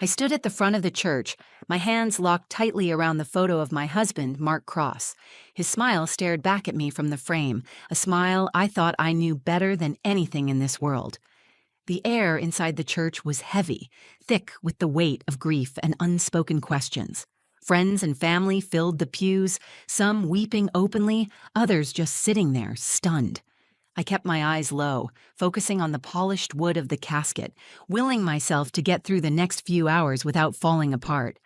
I stood at the front of the church, my hands locked tightly around the photo of my husband, Mark Cross. His smile stared back at me from the frame, a smile I thought I knew better than anything in this world. The air inside the church was heavy, thick with the weight of grief and unspoken questions. Friends and family filled the pews, some weeping openly, others just sitting there, stunned. I kept my eyes low, focusing on the polished wood of the casket, willing myself to get through the next few hours without falling apart.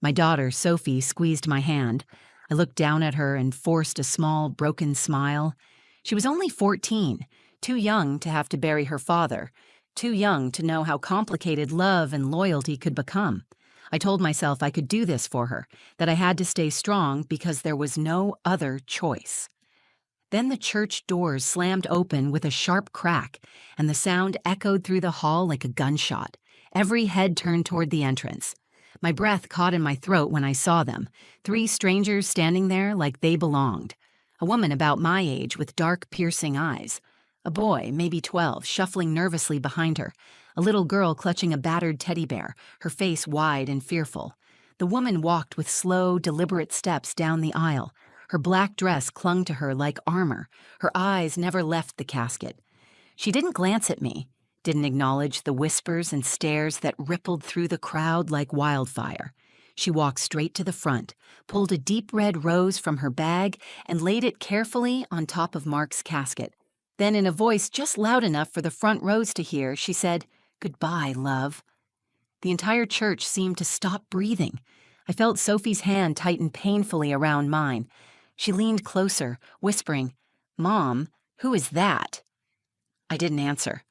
My daughter, Sophie, squeezed my hand. I looked down at her and forced a small, broken smile. She was only 14, too young to have to bury her father, too young to know how complicated love and loyalty could become. I told myself I could do this for her, that I had to stay strong because there was no other choice. Then the church doors slammed open with a sharp crack, and the sound echoed through the hall like a gunshot. Every head turned toward the entrance. My breath caught in my throat when I saw them, 3 strangers standing there like they belonged. A woman about my age with dark, piercing eyes. A boy, maybe 12, shuffling nervously behind her. A little girl clutching a battered teddy bear, her face wide and fearful. The woman walked with slow, deliberate steps down the aisle. Her black dress clung to her like armor. Her eyes never left the casket. She didn't glance at me, didn't acknowledge the whispers and stares that rippled through the crowd like wildfire. She walked straight to the front, pulled a deep red rose from her bag, and laid it carefully on top of Mark's casket. Then, in a voice just loud enough for the front rows to hear, she said, "Goodbye, love." The entire church seemed to stop breathing. I felt Sophie's hand tighten painfully around mine. She leaned closer, whispering, "Mom, who is that?" I didn't answer.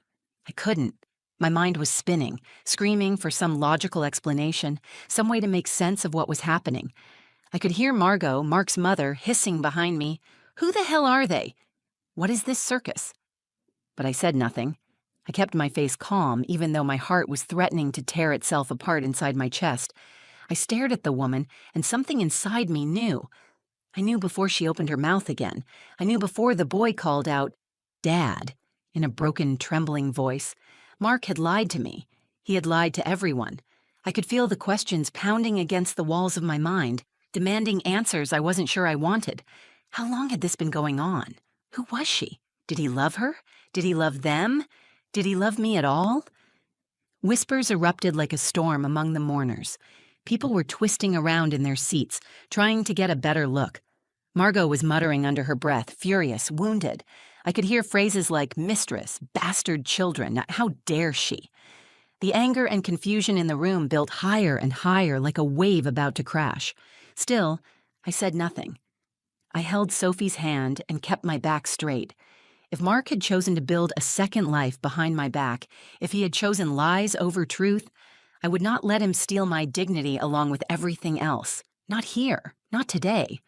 I couldn't. My mind was spinning, screaming for some logical explanation, some way to make sense of what was happening. I could hear Margot, Mark's mother, hissing behind me, "Who the hell are they? What is this circus?" But I said nothing. I kept my face calm, even though my heart was threatening to tear itself apart inside my chest. I stared at the woman, and something inside me knew. I knew before she opened her mouth again. I knew before the boy called out, "Dad," in a broken, trembling voice. Mark had lied to me. He had lied to everyone. I could feel the questions pounding against the walls of my mind, demanding answers I wasn't sure I wanted. How long had this been going on? Who was she? Did he love her? Did he love them? Did he love me at all? Whispers erupted like a storm among the mourners. People were twisting around in their seats, trying to get a better look. Margot was muttering under her breath, furious, wounded. I could hear phrases like mistress, bastard children, how dare she? The anger and confusion in the room built higher and higher like a wave about to crash. Still, I said nothing. I held Sophie's hand and kept my back straight. If Mark had chosen to build a second life behind my back, if he had chosen lies over truth, I would not let him steal my dignity along with everything else. Not here, not today.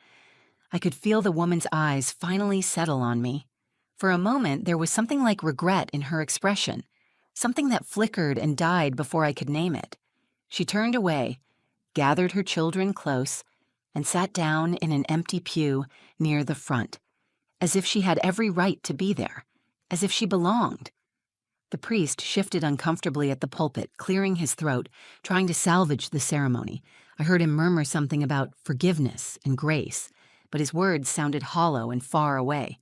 I could feel the woman's eyes finally settle on me. For a moment, there was something like regret in her expression, something that flickered and died before I could name it. She turned away, gathered her children close, and sat down in an empty pew near the front, as if she had every right to be there, as if she belonged. The priest shifted uncomfortably at the pulpit, clearing his throat, trying to salvage the ceremony. I heard him murmur something about forgiveness and grace, but his words sounded hollow and far away.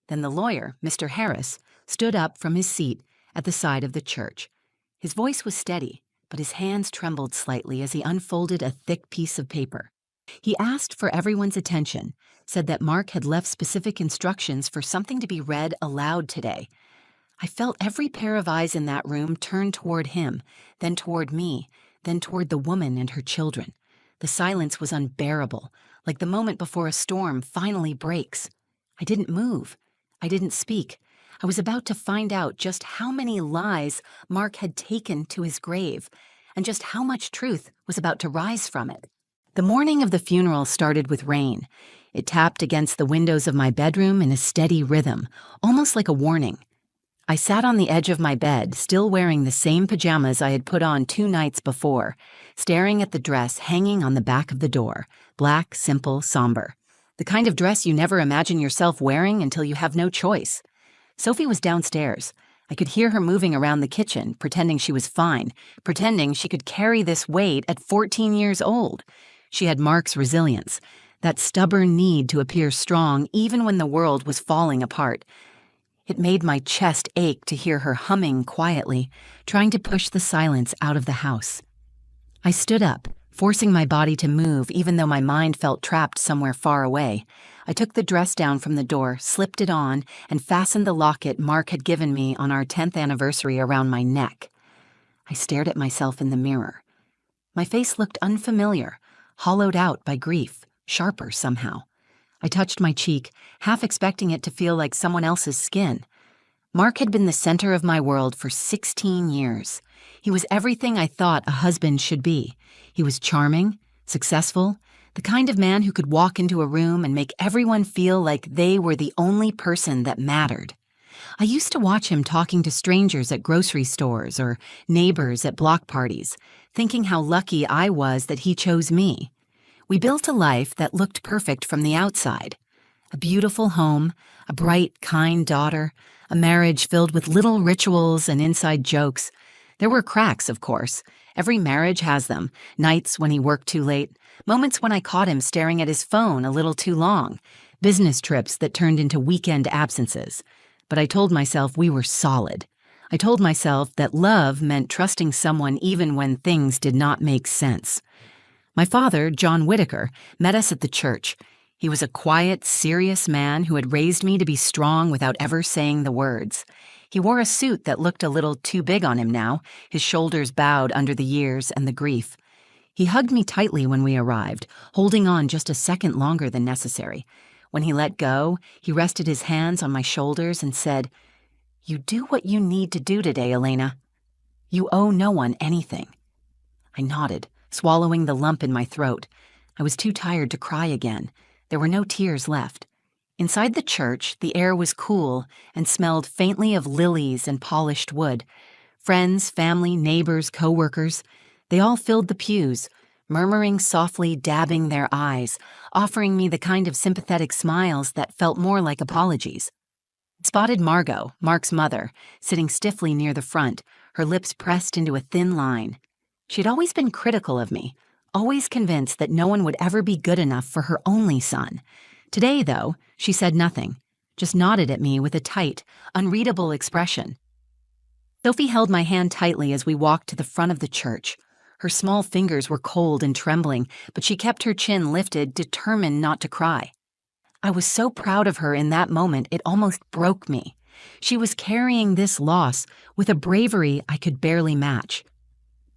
Then the lawyer, Mr. Harris, stood up from his seat at the side of the church. His voice was steady, but his hands trembled slightly as he unfolded a thick piece of paper. He asked for everyone's attention, said that Mark had left specific instructions for something to be read aloud today. I felt every pair of eyes in that room turn toward him, then toward me, then toward the woman and her children. The silence was unbearable, like the moment before a storm finally breaks. I didn't move. I didn't speak. I was about to find out just how many lies Mark had taken to his grave, and just how much truth was about to rise from it. The morning of the funeral started with rain. It tapped against the windows of my bedroom in a steady rhythm, almost like a warning. I sat on the edge of my bed, still wearing the same pajamas I had put on 2 nights before, staring at the dress hanging on the back of the door, black, simple, somber. The kind of dress you never imagine yourself wearing until you have no choice. Sophie was downstairs. I could hear her moving around the kitchen, pretending she was fine, pretending she could carry this weight at 14 years old. She had Mark's resilience, that stubborn need to appear strong even when the world was falling apart. It made my chest ache to hear her humming quietly, trying to push the silence out of the house. I stood up, forcing my body to move even though my mind felt trapped somewhere far away. I took the dress down from the door, slipped it on, and fastened the locket Mark had given me on our 10th anniversary around my neck. I stared at myself in the mirror. My face looked unfamiliar, hollowed out by grief, sharper somehow. I touched my cheek, half expecting it to feel like someone else's skin. Mark had been the center of my world for 16 years. He was everything I thought a husband should be. He was charming, successful, the kind of man who could walk into a room and make everyone feel like they were the only person that mattered. I used to watch him talking to strangers at grocery stores or neighbors at block parties, thinking how lucky I was that he chose me. We built a life that looked perfect from the outside. A beautiful home, a bright, kind daughter, a marriage filled with little rituals and inside jokes. There were cracks, of course. Every marriage has them. Nights when he worked too late, moments when I caught him staring at his phone a little too long, business trips that turned into weekend absences. But I told myself we were solid. I told myself that love meant trusting someone even when things did not make sense. My father, John Whitaker, met us at the church. He was a quiet, serious man who had raised me to be strong without ever saying the words. He wore a suit that looked a little too big on him now, his shoulders bowed under the years and the grief. He hugged me tightly when we arrived, holding on just a second longer than necessary. When he let go, he rested his hands on my shoulders and said, "You do what you need to do today, Elena. You owe no one anything." I nodded, swallowing the lump in my throat. I was too tired to cry again. There were no tears left. Inside the church, the air was cool and smelled faintly of lilies and polished wood. Friends, family, neighbors, co-workers, they all filled the pews, murmuring softly, dabbing their eyes, offering me the kind of sympathetic smiles that felt more like apologies. I spotted Margot, Mark's mother, sitting stiffly near the front, her lips pressed into a thin line. She'd always been critical of me, always convinced that no one would ever be good enough for her only son. Today, though, she said nothing, just nodded at me with a tight, unreadable expression. Sophie held my hand tightly as we walked to the front of the church. Her small fingers were cold and trembling, but she kept her chin lifted, determined not to cry. I was so proud of her in that moment it almost broke me. She was carrying this loss with a bravery I could barely match.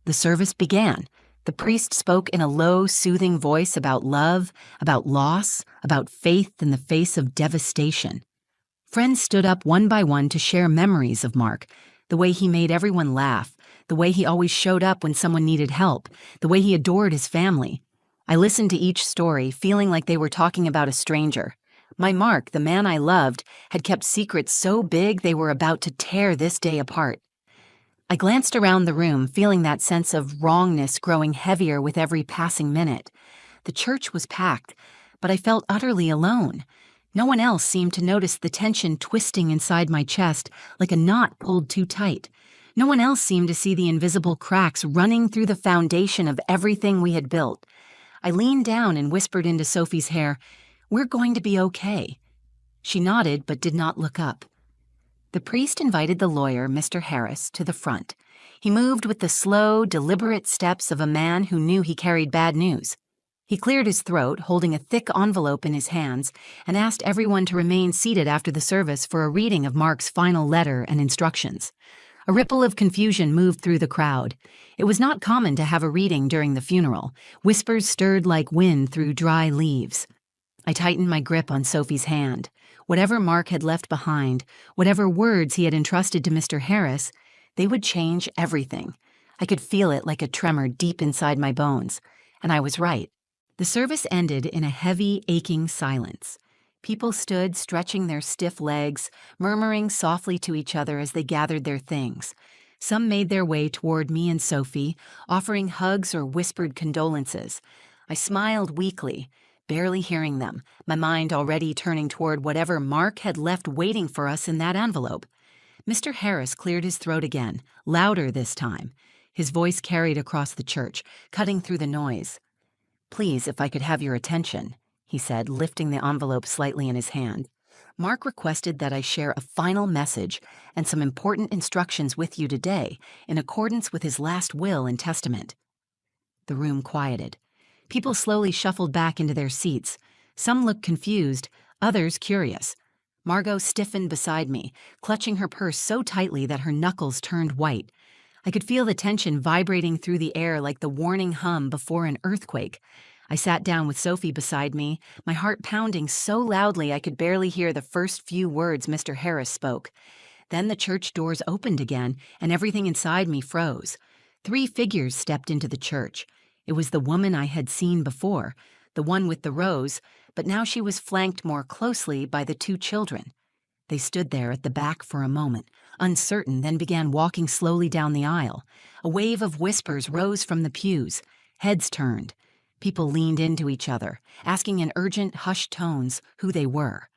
The service began. The priest spoke in a low, soothing voice about love, about loss, about faith in the face of devastation. Friends stood up one by one to share memories of Mark, the way he made everyone laugh, the way he always showed up when someone needed help, the way he adored his family. I listened to each story, feeling like they were talking about a stranger. My Mark, the man I loved, had kept secrets so big they were about to tear this day apart. I glanced around the room, feeling that sense of wrongness growing heavier with every passing minute. The church was packed, but I felt utterly alone. No one else seemed to notice the tension twisting inside my chest like a knot pulled too tight. No one else seemed to see the invisible cracks running through the foundation of everything we had built. I leaned down and whispered into Sophie's hair, "We're going to be okay." She nodded but did not look up. The priest invited the lawyer, Mr. Harris, to the front. He moved with the slow, deliberate steps of a man who knew he carried bad news. He cleared his throat, holding a thick envelope in his hands, and asked everyone to remain seated after the service for a reading of Mark's final letter and instructions. A ripple of confusion moved through the crowd. It was not common to have a reading during the funeral. Whispers stirred like wind through dry leaves. I tightened my grip on Sophie's hand. Whatever Mark had left behind, whatever words he had entrusted to Mr. Harris, they would change everything. I could feel it like a tremor deep inside my bones. And I was right. The service ended in a heavy, aching silence. People stood stretching their stiff legs, murmuring softly to each other as they gathered their things. Some made their way toward me and Sophie, offering hugs or whispered condolences. I smiled weakly, barely hearing them, my mind already turning toward whatever Mark had left waiting for us in that envelope. Mr. Harris cleared his throat again, louder this time. His voice carried across the church, cutting through the noise. "Please, if I could have your attention," he said, lifting the envelope slightly in his hand. "Mark requested that I share a final message and some important instructions with you today in accordance with his last will and testament." The room quieted. People slowly shuffled back into their seats. Some looked confused, others curious. Margot stiffened beside me, clutching her purse so tightly that her knuckles turned white. I could feel the tension vibrating through the air like the warning hum before an earthquake. I sat down with Sophie beside me, my heart pounding so loudly I could barely hear the first few words Mr. Harris spoke. Then the church doors opened again, and everything inside me froze. 3 figures stepped into the church. It was the woman I had seen before, the one with the rose, but now she was flanked more closely by the 2 children. They stood there at the back for a moment, uncertain, then began walking slowly down the aisle. A wave of whispers rose from the pews. Heads turned. People leaned into each other, asking in urgent, hushed tones who they were.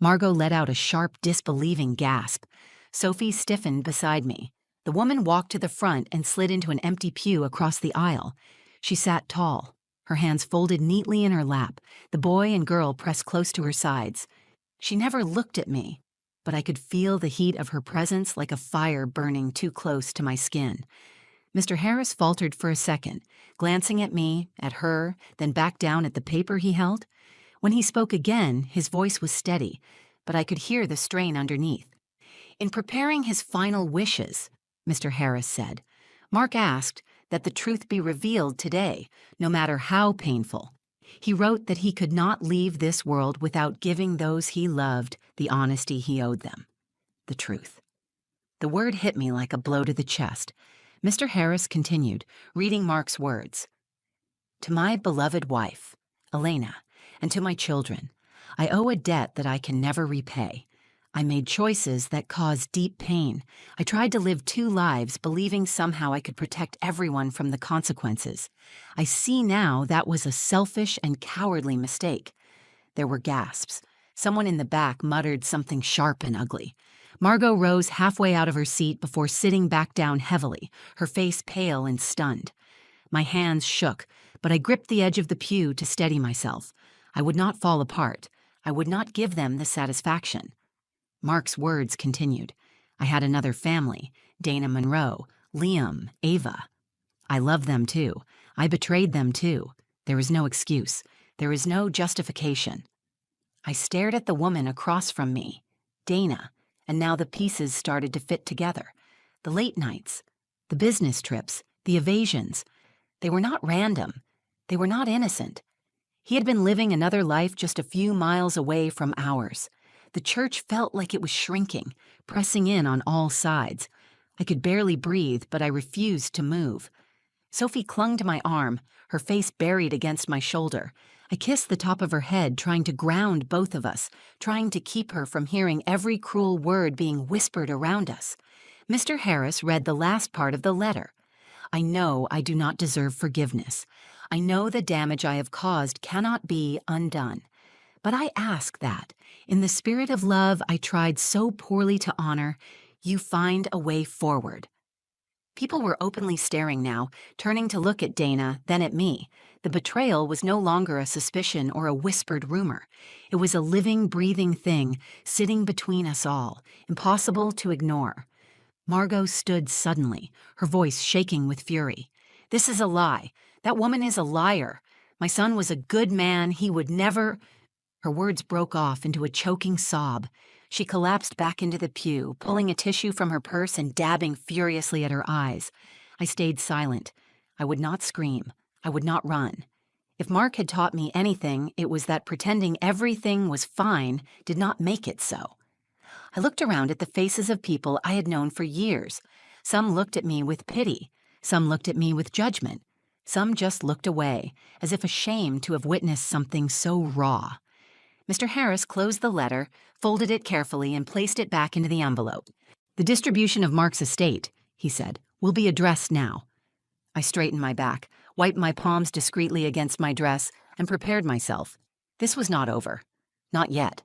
Margot let out a sharp, disbelieving gasp. Sophie stiffened beside me. The woman walked to the front and slid into an empty pew across the aisle. She sat tall, her hands folded neatly in her lap, the boy and girl pressed close to her sides. She never looked at me, but I could feel the heat of her presence like a fire burning too close to my skin. Mr. Harris faltered for a second, glancing at me, at her, then back down at the paper he held. When he spoke again, his voice was steady, but I could hear the strain underneath. "In preparing his final wishes," Mr. Harris said, "Mark asked that the truth be revealed today, no matter how painful. He wrote that he could not leave this world without giving those he loved the honesty he owed them. The truth." The word hit me like a blow to the chest. Mr. Harris continued, reading Mark's words. "To my beloved wife, Elena, and to my children, I owe a debt that I can never repay. I made choices that caused deep pain. I tried to live 2 lives, believing somehow I could protect everyone from the consequences. I see now that was a selfish and cowardly mistake." There were gasps. Someone in the back muttered something sharp and ugly. Margot rose halfway out of her seat before sitting back down heavily, her face pale and stunned. My hands shook, but I gripped the edge of the pew to steady myself. I would not fall apart. I would not give them the satisfaction. Mark's words continued. "I had another family, Dana Monroe, Liam, Ava. I loved them too. I betrayed them too. There is no excuse. There is no justification." I stared at the woman across from me, Dana, and now the pieces started to fit together. The late nights, the business trips, the evasions. They were not random. They were not innocent. He had been living another life just a few miles away from ours. The church felt like it was shrinking, pressing in on all sides. I could barely breathe, but I refused to move. Sophie clung to my arm, her face buried against my shoulder. I kissed the top of her head, trying to ground both of us, trying to keep her from hearing every cruel word being whispered around us. Mr. Harris read the last part of the letter. "I know I do not deserve forgiveness. I know the damage I have caused cannot be undone. But I ask that, in the spirit of love I tried so poorly to honor, you find a way forward." People were openly staring now, turning to look at Dana, then at me. The betrayal was no longer a suspicion or a whispered rumor. It was a living, breathing thing, sitting between us all, impossible to ignore. Margot stood suddenly, her voice shaking with fury. "This is a lie. That woman is a liar. My son was a good man. He would never—" Her words broke off into a choking sob. She collapsed back into the pew, pulling a tissue from her purse and dabbing furiously at her eyes. I stayed silent. I would not scream. I would not run. If Mark had taught me anything, it was that pretending everything was fine did not make it so. I looked around at the faces of people I had known for years. Some looked at me with pity. Some looked at me with judgment. Some just looked away, as if ashamed to have witnessed something so raw. Mr. Harris closed the letter, folded it carefully, and placed it back into the envelope. "The distribution of Mark's estate," he said, "will be addressed now." I straightened my back, wiped my palms discreetly against my dress, and prepared myself. This was not over. Not yet.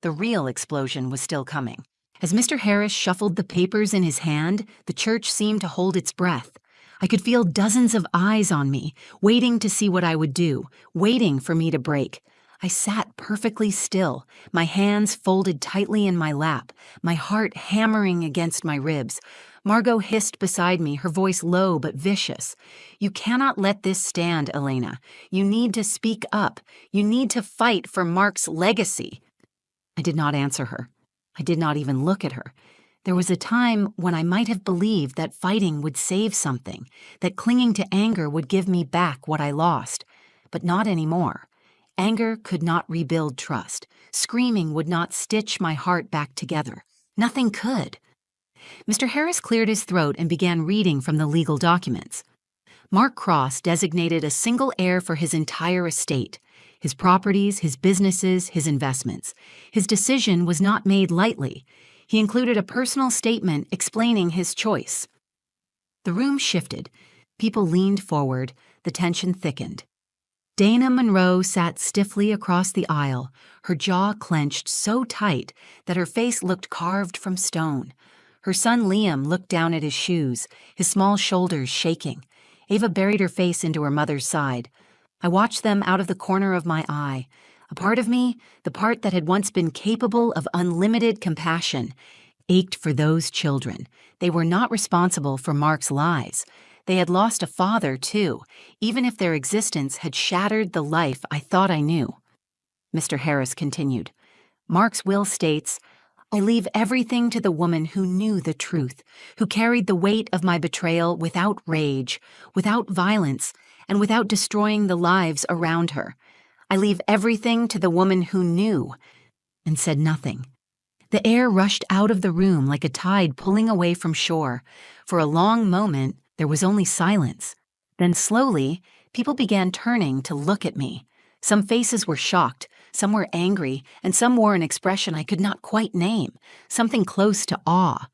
The real explosion was still coming. As Mr. Harris shuffled the papers in his hand, the church seemed to hold its breath. I could feel dozens of eyes on me, waiting to see what I would do, waiting for me to break. I sat perfectly still, my hands folded tightly in my lap, my heart hammering against my ribs. Margot hissed beside me, her voice low but vicious. "You cannot let this stand, Elena. You need to speak up. You need to fight for Mark's legacy." I did not answer her. I did not even look at her. There was a time when I might have believed that fighting would save something, that clinging to anger would give me back what I lost. But not anymore. Anger could not rebuild trust. Screaming would not stitch my heart back together. Nothing could. Mr. Harris cleared his throat and began reading from the legal documents. Mark Cross designated a single heir for his entire estate, his properties, his businesses, his investments. His decision was not made lightly. He included a personal statement explaining his choice. The room shifted. People leaned forward. The tension thickened. Dana Monroe sat stiffly across the aisle, her jaw clenched so tight that her face looked carved from stone. Her son Liam looked down at his shoes, his small shoulders shaking. Ava buried her face into her mother's side. I watched them out of the corner of my eye. A part of me, the part that had once been capable of unlimited compassion, ached for those children. They were not responsible for Mark's lies. They had lost a father, too, even if their existence had shattered the life I thought I knew. Mr. Harris continued. Mark's will states, "I leave everything to the woman who knew the truth, who carried the weight of my betrayal without rage, without violence, and without destroying the lives around her. I leave everything to the woman who knew," and said nothing. The air rushed out of the room like a tide pulling away from shore. For a long moment, there was only silence. Then slowly, people began turning to look at me. Some faces were shocked, some were angry, and some wore an expression I could not quite name, something close to awe.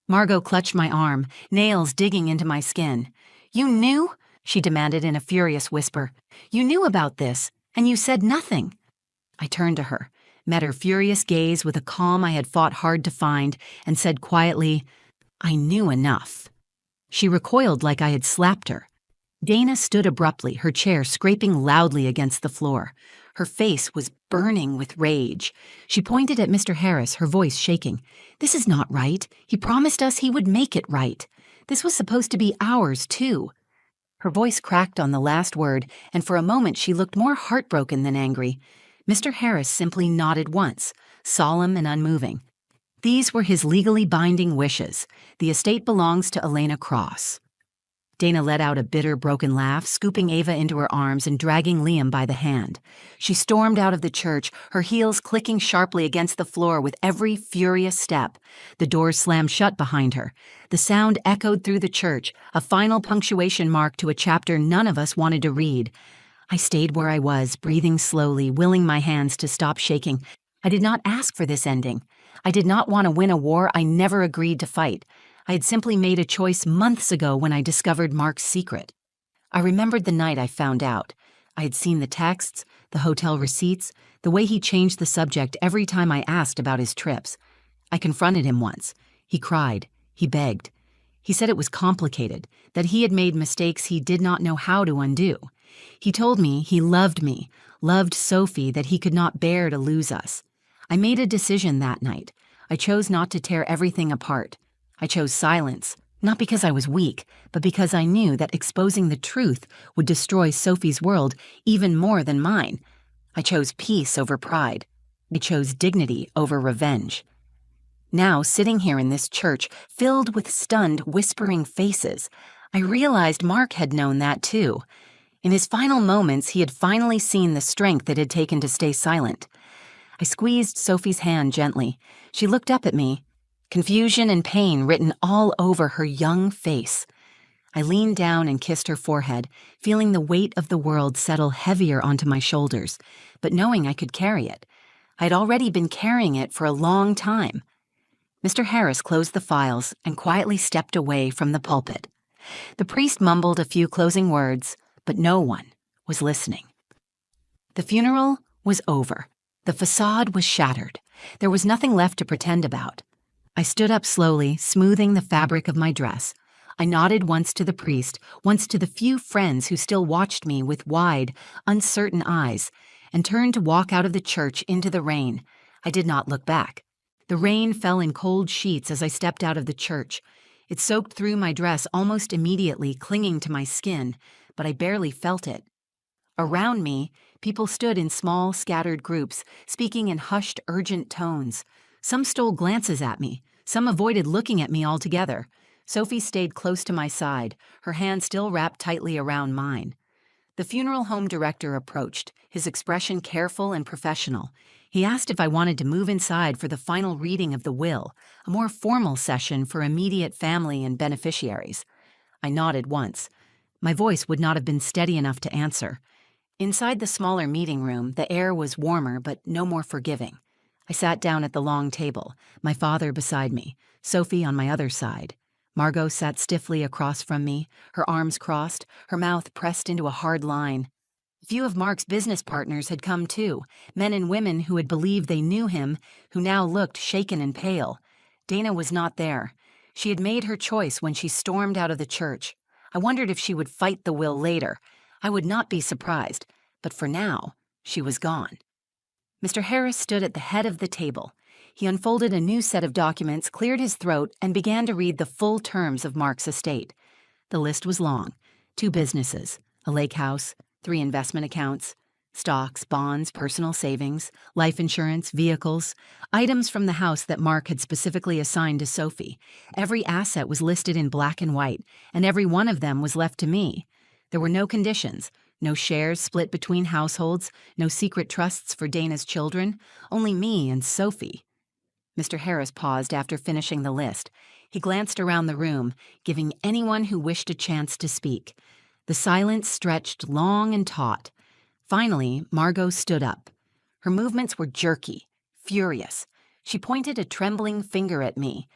Margot clutched my arm, nails digging into my skin. "You knew?" she demanded in a furious whisper. "You knew about this, and you said nothing." I turned to her, met her furious gaze with a calm I had fought hard to find, and said quietly, "I knew enough." She recoiled like I had slapped her. Dana stood abruptly, her chair scraping loudly against the floor. Her face was burning with rage. She pointed at Mr. Harris, her voice shaking. "This is not right. He promised us he would make it right. This was supposed to be ours, too." Her voice cracked on the last word, and for a moment she looked more heartbroken than angry. Mr. Harris simply nodded once, solemn and unmoving. These were his legally binding wishes. The estate belongs to Elena Cross. Dana let out a bitter, broken laugh, scooping Ava into her arms and dragging Liam by the hand. She stormed out of the church, her heels clicking sharply against the floor with every furious step. The doors slammed shut behind her. The sound echoed through the church, a final punctuation mark to a chapter none of us wanted to read. I stayed where I was, breathing slowly, willing my hands to stop shaking. I did not ask for this ending. I did not want to win a war I never agreed to fight. I had simply made a choice months ago when I discovered Mark's secret. I remembered the night I found out. I had seen the texts, the hotel receipts, the way he changed the subject every time I asked about his trips. I confronted him once. He cried. He begged. He said it was complicated, that he had made mistakes he did not know how to undo. He told me he loved Sophie, that he could not bear to lose us. I made a decision that night. I chose not to tear everything apart. I chose silence, not because I was weak, but because I knew that exposing the truth would destroy Sophie's world even more than mine. I chose peace over pride. I chose dignity over revenge. Now, sitting here in this church, filled with stunned, whispering faces, I realized Mark had known that too. In his final moments, he had finally seen the strength it had taken to stay silent. I squeezed Sophie's hand gently. She looked up at me, confusion and pain written all over her young face. I leaned down and kissed her forehead, feeling the weight of the world settle heavier onto my shoulders, but knowing I could carry it. I had already been carrying it for a long time. Mr. Harris closed the files and quietly stepped away from the pulpit. The priest mumbled a few closing words, but no one was listening. The funeral was over. The facade was shattered. There was nothing left to pretend about. I stood up slowly, smoothing the fabric of my dress. I nodded once to the priest, once to the few friends who still watched me with wide, uncertain eyes, and turned to walk out of the church into the rain. I did not look back. The rain fell in cold sheets as I stepped out of the church. It soaked through my dress almost immediately, clinging to my skin, but I barely felt it. Around me, people stood in small, scattered groups, speaking in hushed, urgent tones. Some stole glances at me. Some avoided looking at me altogether. Sophie stayed close to my side, her hand still wrapped tightly around mine. The funeral home director approached, his expression careful and professional. He asked if I wanted to move inside for the final reading of the will, a more formal session for immediate family and beneficiaries. I nodded once. My voice would not have been steady enough to answer. Inside the smaller meeting room, the air was warmer but no more forgiving. I sat down at the long table, my father beside me, Sophie on my other side. Margot sat stiffly across from me, her arms crossed, her mouth pressed into a hard line. A few of Mark's business partners had come too, men and women who had believed they knew him, who now looked shaken and pale. Dana was not there. She had made her choice when she stormed out of the church. I wondered if she would fight the will later. I would not be surprised, but for now, she was gone. Mr. Harris stood at the head of the table. He unfolded a new set of documents, cleared his throat, and began to read the full terms of Mark's estate. The list was long. 2 businesses, a lake house, 3 investment accounts, stocks, bonds, personal savings, life insurance, vehicles, items from the house that Mark had specifically assigned to Sophie. Every asset was listed in black and white, and every one of them was left to me. There were no conditions, no shares split between households, no secret trusts for Dana's children, only me and Sophie. Mr. Harris paused after finishing the list. He glanced around the room, giving anyone who wished a chance to speak. The silence stretched long and taut. Finally, Margot stood up. Her movements were jerky, furious. She pointed a trembling finger at me.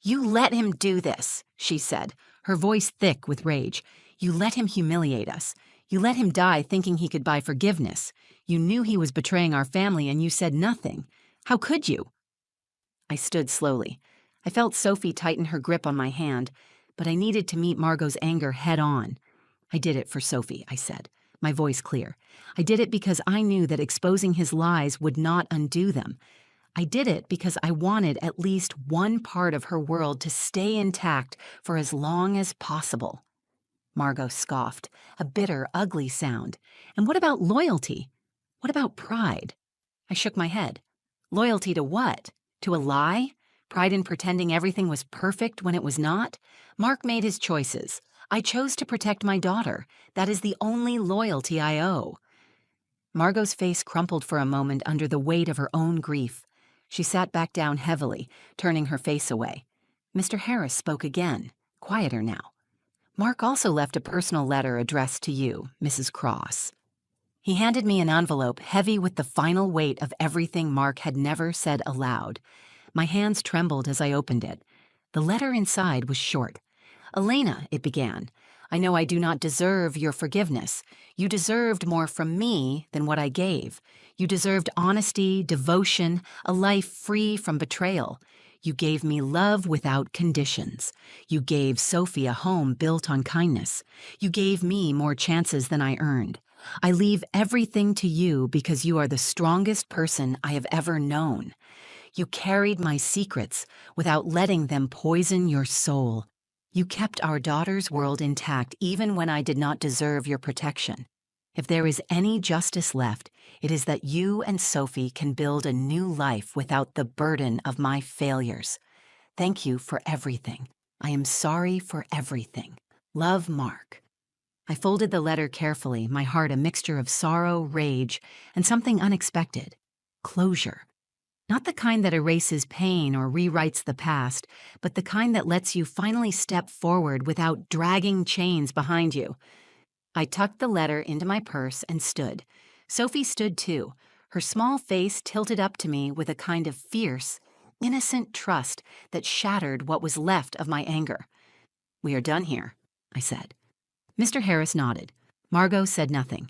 "You let him do this," she said, her voice thick with rage. "You let him humiliate us. You let him die thinking he could buy forgiveness. You knew he was betraying our family and you said nothing. How could you?" I stood slowly. I felt Sophie tighten her grip on my hand, but I needed to meet Margot's anger head on. "I did it for Sophie," I said, my voice clear. "I did it because I knew that exposing his lies would not undo them. I did it because I wanted at least one part of her world to stay intact for as long as possible." Margot scoffed, a bitter, ugly sound. "And what about loyalty? What about pride?" I shook my head. Loyalty to what? To a lie? Pride in pretending everything was perfect when it was not? Mark made his choices. I chose to protect my daughter. That is the only loyalty I owe. Margot's face crumpled for a moment under the weight of her own grief. She sat back down heavily, turning her face away. Mr. Harris spoke again, quieter now. "Mark also left a personal letter addressed to you, Mrs. Cross." He handed me an envelope heavy with the final weight of everything Mark had never said aloud. My hands trembled as I opened it. The letter inside was short. "Elena," it began, "I know I do not deserve your forgiveness. You deserved more from me than what I gave. You deserved honesty, devotion, a life free from betrayal. You gave me love without conditions. You gave Sophie a home built on kindness. You gave me more chances than I earned. I leave everything to you because you are the strongest person I have ever known. You carried my secrets without letting them poison your soul. You kept our daughter's world intact even when I did not deserve your protection. If there is any justice left, it is that you and Sophie can build a new life without the burden of my failures. Thank you for everything. I am sorry for everything. Love, Mark." I folded the letter carefully, my heart a mixture of sorrow, rage, and something unexpected. Closure. Not the kind that erases pain or rewrites the past, but the kind that lets you finally step forward without dragging chains behind you. I tucked the letter into my purse and stood. Sophie stood too, her small face tilted up to me with a kind of fierce, innocent trust that shattered what was left of my anger. "We are done here," I said. Mr. Harris nodded. Margot said nothing.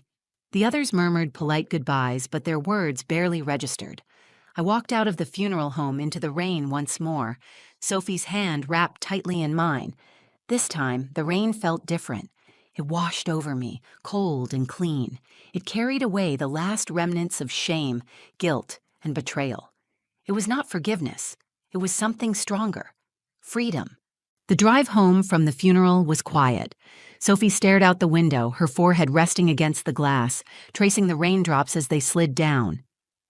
The others murmured polite goodbyes, but their words barely registered. I walked out of the funeral home into the rain once more, Sophie's hand wrapped tightly in mine. This time, the rain felt different. It washed over me, cold and clean. It carried away the last remnants of shame, guilt, and betrayal. It was not forgiveness. It was something stronger. Freedom. The drive home from the funeral was quiet. Sophie stared out the window, her forehead resting against the glass, tracing the raindrops as they slid down.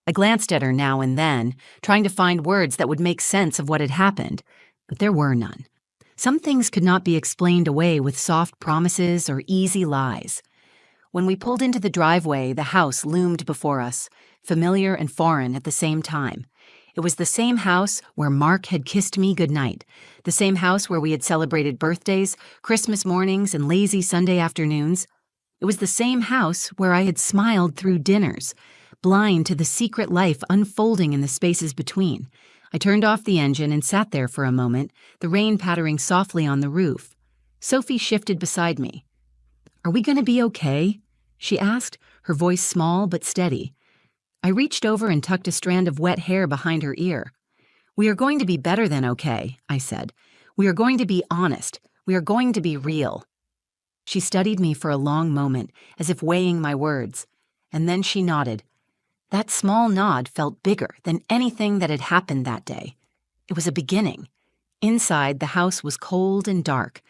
I glanced at her now and then, trying to find words that would make sense of what had happened, but there were none. Some things could not be explained away with soft promises or easy lies. When we pulled into the driveway, the house loomed before us, familiar and foreign at the same time. It was the same house where Mark had kissed me goodnight, the same house where we had celebrated birthdays, Christmas mornings, and lazy Sunday afternoons. It was the same house where I had smiled through dinners, blind to the secret life unfolding in the spaces between. I turned off the engine and sat there for a moment, the rain pattering softly on the roof. Sophie shifted beside me. "Are we going to be okay?" she asked, her voice small but steady. I reached over and tucked a strand of wet hair behind her ear. "We are going to be better than okay," I said. "We are going to be honest. We are going to be real." She studied me for a long moment, as if weighing my words, and then she nodded. That small nod felt bigger than anything that had happened that day. It was a beginning. Inside, the house was cold and dark.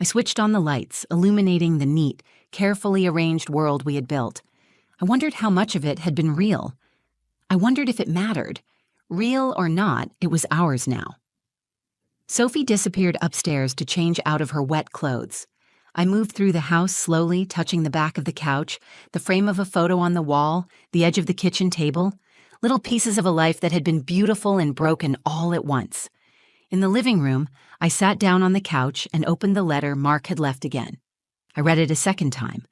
I switched on the lights, illuminating the neat, carefully arranged world we had built. I wondered how much of it had been real. I wondered if it mattered. Real or not, it was ours now. Sophie disappeared upstairs to change out of her wet clothes. I moved through the house slowly, touching the back of the couch, the frame of a photo on the wall, the edge of the kitchen table, little pieces of a life that had been beautiful and broken all at once. In the living room, I sat down on the couch and opened the letter Mark had left again. I read it a second time,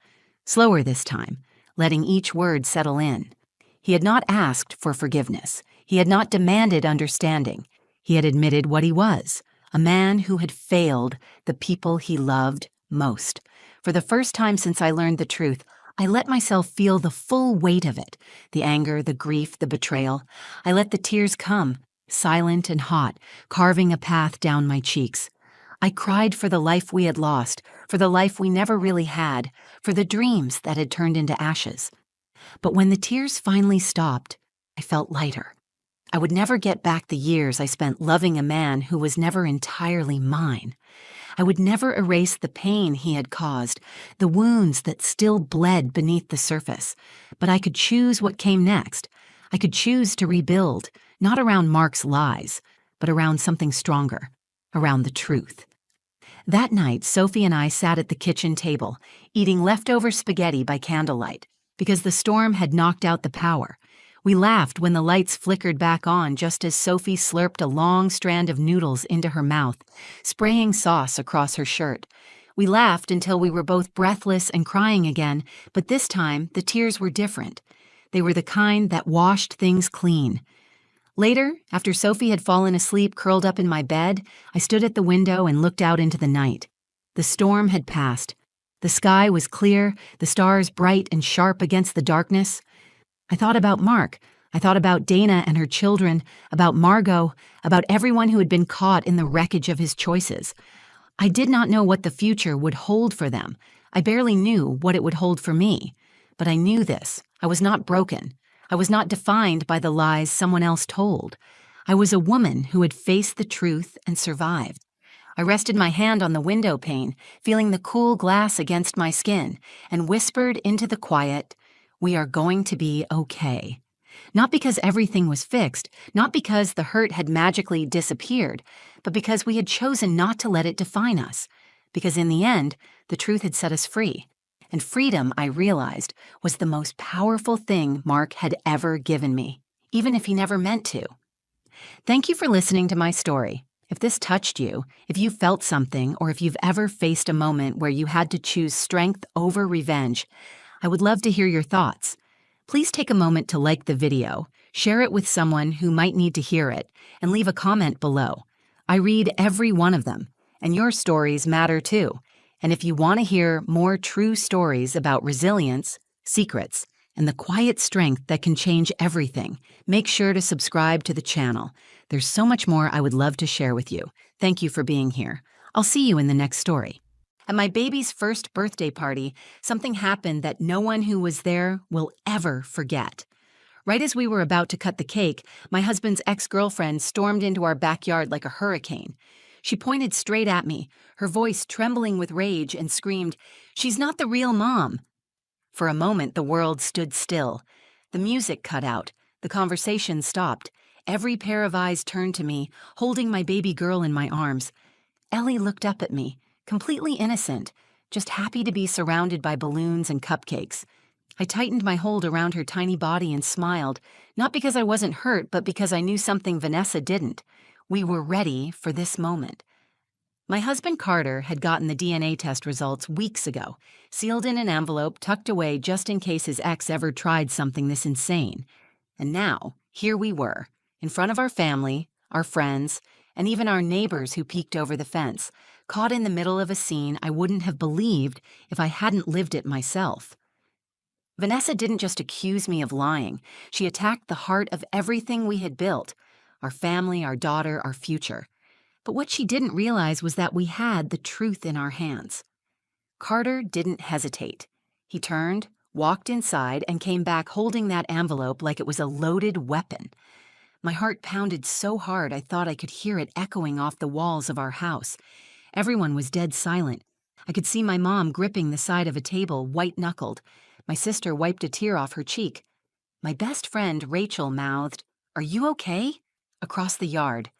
slower this time, letting each word settle in. He had not asked for forgiveness. He had not demanded understanding. He had admitted what he was, a man who had failed the people he loved most. For the first time since I learned the truth, I let myself feel the full weight of it, the anger, the grief, the betrayal. I let the tears come, silent and hot, carving a path down my cheeks. I cried for the life we had lost, for the life we never really had, for the dreams that had turned into ashes. But when the tears finally stopped, I felt lighter. I would never get back the years I spent loving a man who was never entirely mine. I would never erase the pain he had caused, the wounds that still bled beneath the surface. But I could choose what came next. I could choose to rebuild, not around Mark's lies, but around something stronger, around the truth. That night, Sophie and I sat at the kitchen table, eating leftover spaghetti by candlelight, because the storm had knocked out the power. We laughed when the lights flickered back on just as Sophie slurped a long strand of noodles into her mouth, spraying sauce across her shirt. We laughed until we were both breathless and crying again, but this time the tears were different. They were the kind that washed things clean. Later, after Sophie had fallen asleep curled up in my bed, I stood at the window and looked out into the night. The storm had passed. The sky was clear, the stars bright and sharp against the darkness. I thought about Mark. I thought about Dana and her children, about Margot, about everyone who had been caught in the wreckage of his choices. I did not know what the future would hold for them. I barely knew what it would hold for me. But I knew this. I was not broken. I was not defined by the lies someone else told. I was a woman who had faced the truth and survived. I rested my hand on the window pane, feeling the cool glass against my skin, and whispered into the quiet, "We are going to be okay." Not because everything was fixed, not because the hurt had magically disappeared, but because we had chosen not to let it define us. Because in the end, the truth had set us free. And freedom, I realized, was the most powerful thing Mark had ever given me, even if he never meant to. Thank you for listening to my story. If this touched you, if you felt something, or if you've ever faced a moment where you had to choose strength over revenge, I would love to hear your thoughts. Please take a moment to like the video, share it with someone who might need to hear it, and leave a comment below. I read every one of them, and your stories matter too. And if you want to hear more true stories about resilience, secrets, and the quiet strength that can change everything. Make sure to subscribe to the channel. There's so much more I would love to share with you. Thank you for being here. I'll see you in the next story. At my baby's first birthday party, something happened that no one who was there will ever forget. Right as we were about to cut the cake, my husband's ex-girlfriend stormed into our backyard like a hurricane. She pointed straight at me, her voice trembling with rage, and screamed, "She's not the real mom!" For a moment, the world stood still. The music cut out. The conversation stopped. Every pair of eyes turned to me, holding my baby girl in my arms. Ellie looked up at me, completely innocent, just happy to be surrounded by balloons and cupcakes. I tightened my hold around her tiny body and smiled, not because I wasn't hurt, but because I knew something Vanessa didn't. We were ready for this moment. My husband Carter had gotten the DNA test results weeks ago, sealed in an envelope tucked away just in case his ex ever tried something this insane. And now, here we were, in front of our family, our friends, and even our neighbors who peeked over the fence, caught in the middle of a scene I wouldn't have believed if I hadn't lived it myself. Vanessa didn't just accuse me of lying. She attacked the heart of everything we had built, our family, our daughter, our future. But what she didn't realize was that we had the truth in our hands. Carter didn't hesitate. He turned, walked inside, and came back holding that envelope like it was a loaded weapon. My heart pounded so hard I thought I could hear it echoing off the walls of our house. Everyone was dead silent. I could see my mom gripping the side of a table, white-knuckled. My sister wiped a tear off her cheek. My best friend, Rachel, mouthed, "Are you okay?" across the yard.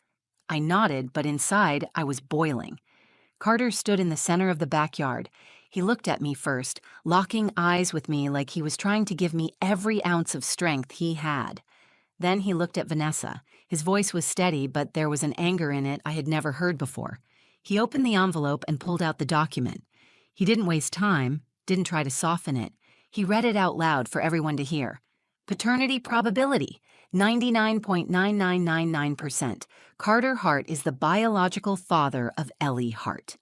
I nodded, but inside, I was boiling. Carter stood in the center of the backyard. He looked at me first, locking eyes with me like he was trying to give me every ounce of strength he had. Then he looked at Vanessa. His voice was steady, but there was an anger in it I had never heard before. He opened the envelope and pulled out the document. He didn't waste time, didn't try to soften it. He read it out loud for everyone to hear. Paternity probability, 99.9999%. Carter Hart is the biological father of Ellie Hart.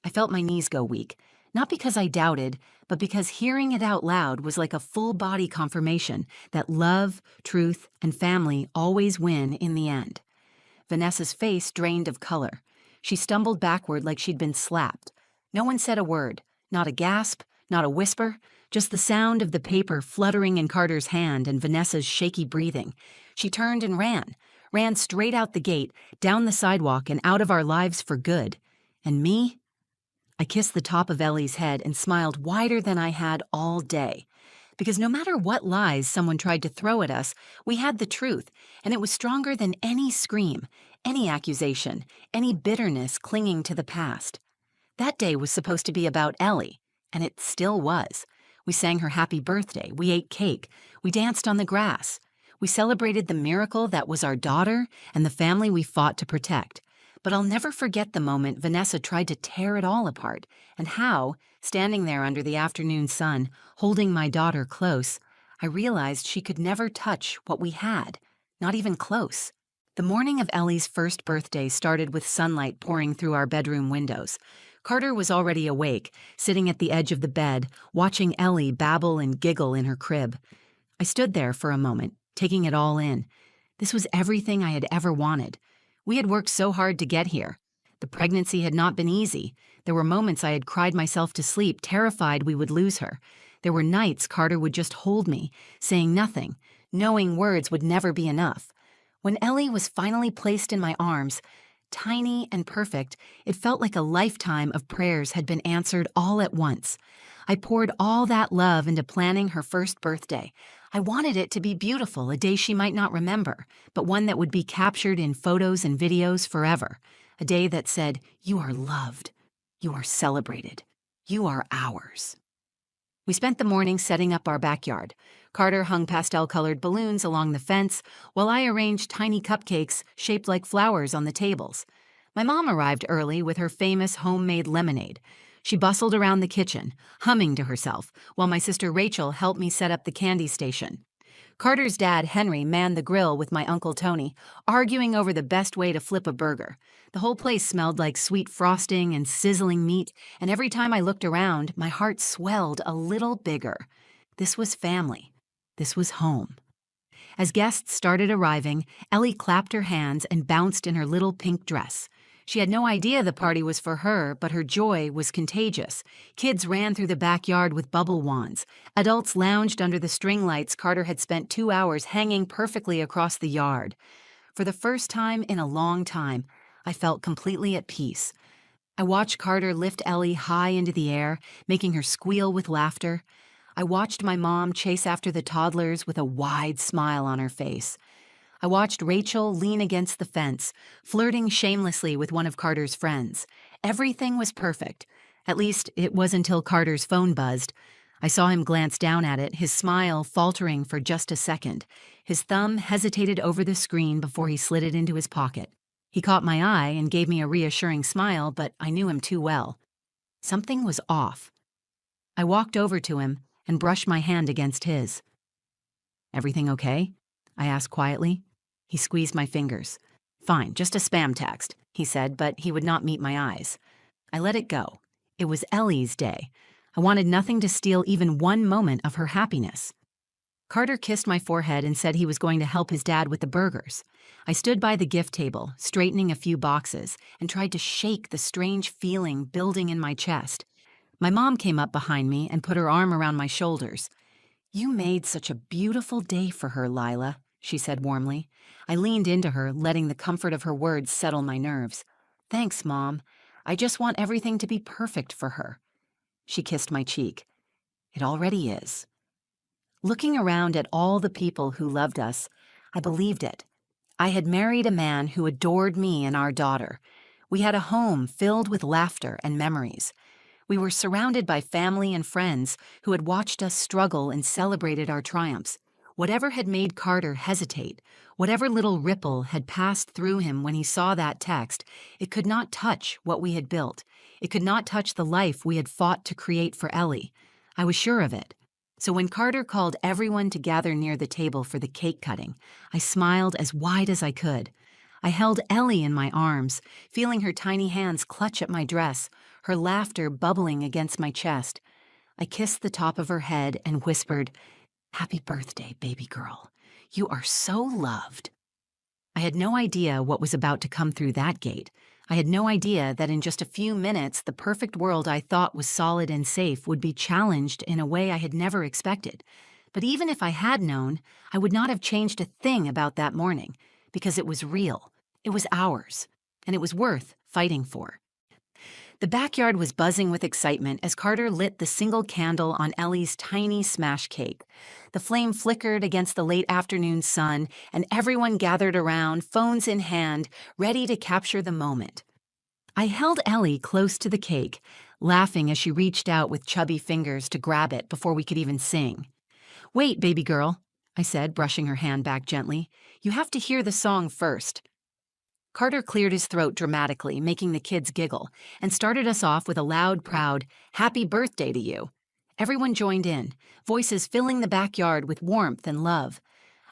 I felt my knees go weak, not because I doubted, but because hearing it out loud was like a full-body confirmation that love, truth, and family always win in the end. Vanessa's face drained of color. She stumbled backward like she'd been slapped. No one said a word, not a gasp, not a whisper, just the sound of the paper fluttering in Carter's hand and Vanessa's shaky breathing. She turned and ran straight out the gate, down the sidewalk, and out of our lives for good. And me? I kissed the top of Ellie's head and smiled wider than I had all day. Because no matter what lies someone tried to throw at us, we had the truth, and it was stronger than any scream, any accusation, any bitterness clinging to the past. That day was supposed to be about Ellie, and it still was. We sang her happy birthday, we ate cake, we danced on the grass. We celebrated the miracle that was our daughter and the family we fought to protect. But I'll never forget the moment Vanessa tried to tear it all apart, and how, standing there under the afternoon sun, holding my daughter close, I realized she could never touch what we had, not even close. The morning of Ellie's first birthday started with sunlight pouring through our bedroom windows. Carter was already awake, sitting at the edge of the bed, watching Ellie babble and giggle in her crib. I stood there for a moment, taking it all in. This was everything I had ever wanted. We had worked so hard to get here. The pregnancy had not been easy. There were moments I had cried myself to sleep, terrified we would lose her. There were nights Carter would just hold me, saying nothing, knowing words would never be enough. When Ellie was finally placed in my arms, tiny and perfect, it felt like a lifetime of prayers had been answered all at once. I poured all that love into planning her first birthday. I wanted it to be beautiful, a day she might not remember, but one that would be captured in photos and videos forever. A day that said, "You are loved. You are celebrated. You are ours." We spent the morning setting up our backyard. Carter hung pastel-colored balloons along the fence, while I arranged tiny cupcakes shaped like flowers on the tables. My mom arrived early with her famous homemade lemonade. She bustled around the kitchen, humming to herself, while my sister Rachel helped me set up the candy station. Carter's dad, Henry, manned the grill with my Uncle Tony, arguing over the best way to flip a burger. The whole place smelled like sweet frosting and sizzling meat, and every time I looked around, my heart swelled a little bigger. This was family. This was home. As guests started arriving, Ellie clapped her hands and bounced in her little pink dress. She had no idea the party was for her, but her joy was contagious. Kids ran through the backyard with bubble wands. Adults lounged under the string lights Carter had spent 2 hours hanging perfectly across the yard. For the first time in a long time, I felt completely at peace. I watched Carter lift Ellie high into the air, making her squeal with laughter. I watched my mom chase after the toddlers with a wide smile on her face. I watched Rachel lean against the fence, flirting shamelessly with one of Carter's friends. Everything was perfect. At least, it was until Carter's phone buzzed. I saw him glance down at it, his smile faltering for just a second. His thumb hesitated over the screen before he slid it into his pocket. He caught my eye and gave me a reassuring smile, but I knew him too well. Something was off. I walked over to him and brushed my hand against his. "Everything okay?" I asked quietly. He squeezed my fingers. "Fine, just a spam text," he said, but he would not meet my eyes. I let it go. It was Ellie's day. I wanted nothing to steal even one moment of her happiness. Carter kissed my forehead and said he was going to help his dad with the burgers. I stood by the gift table, straightening a few boxes, and tried to shake the strange feeling building in my chest. My mom came up behind me and put her arm around my shoulders. "You made such a beautiful day for her, Lila," she said warmly. I leaned into her, letting the comfort of her words settle my nerves. "Thanks, Mom. I just want everything to be perfect for her." She kissed my cheek. "It already is." Looking around at all the people who loved us, I believed it. I had married a man who adored me and our daughter. We had a home filled with laughter and memories. We were surrounded by family and friends who had watched us struggle and celebrated our triumphs. Whatever had made Carter hesitate, whatever little ripple had passed through him when he saw that text, it could not touch what we had built. It could not touch the life we had fought to create for Ellie. I was sure of it. So when Carter called everyone to gather near the table for the cake cutting, I smiled as wide as I could. I held Ellie in my arms, feeling her tiny hands clutch at my dress, her laughter bubbling against my chest. I kissed the top of her head and whispered, "Happy birthday, baby girl. You are so loved." I had no idea what was about to come through that gate. I had no idea that in just a few minutes the perfect world I thought was solid and safe would be challenged in a way I had never expected. But even if I had known, I would not have changed a thing about that morning, because it was real, it was ours, and it was worth fighting for. The backyard was buzzing with excitement as Carter lit the single candle on Ellie's tiny smash cake. The flame flickered against the late afternoon sun, and everyone gathered around, phones in hand, ready to capture the moment. I held Ellie close to the cake, laughing as she reached out with chubby fingers to grab it before we could even sing. "Wait, baby girl," I said, brushing her hand back gently. "You have to hear the song first." Carter cleared his throat dramatically, making the kids giggle, and started us off with a loud, proud, "Happy birthday to you." Everyone joined in, voices filling the backyard with warmth and love.